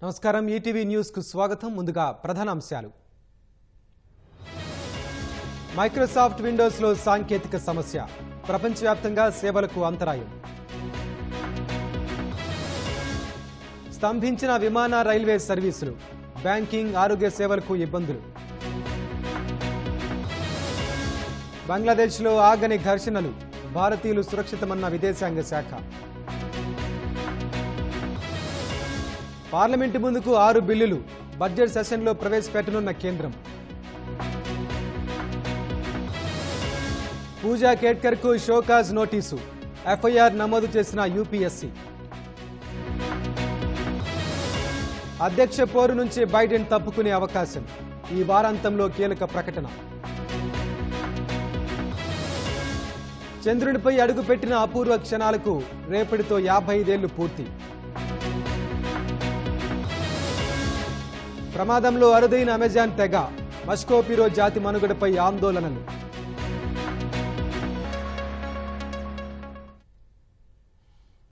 నమస్కారం ETV news కు స్వాగతం. ముందుగా ప్రధాన అంశాలు. మైక్రోసాఫ్ట్ విండోస్ లో సాంకేతిక సమస్య, ప్రపంచవ్యాప్తంగా సేవలకు అంతరాయం. స్తంభించిన విమాన రైల్వే సర్వీసులు, బ్యాంకింగ్ ఆరోగ్య సేవలకు ఇబ్బందులు. బంగ్లాదేశ్లో ఆగని ఘర్షణలు, భారతీయులు సురక్షితమన్న విదేశాంగ శాఖ. పార్లమెంటు ముందుకు 6 బిల్లులు, బడ్జెట్ సెషన్లో ప్రవేశపెట్టనున్న కేంద్రం. పూజా కేట్కర్కు షోకాజ్ నోటీసు, ఎఫ్ఐఆర్ నమోదు చేసిన యూపీఎస్సీ. అధ్యక్ష పోరు నుంచి బైడెన్ తప్పుకునే అవకాశం, ఈ వారాంతంలో కీలక ప్రకటన. చంద్రునిపై అడుగుపెట్టిన అపూర్వ క్షణాలకు రేపటితో 55 ఏళ్లు పూర్తి. ప్రమాదంలో అరుదైన అమెజాన్ తెగ, మస్కోపిరో జాతి మనుగడపై ఆందోళనలు.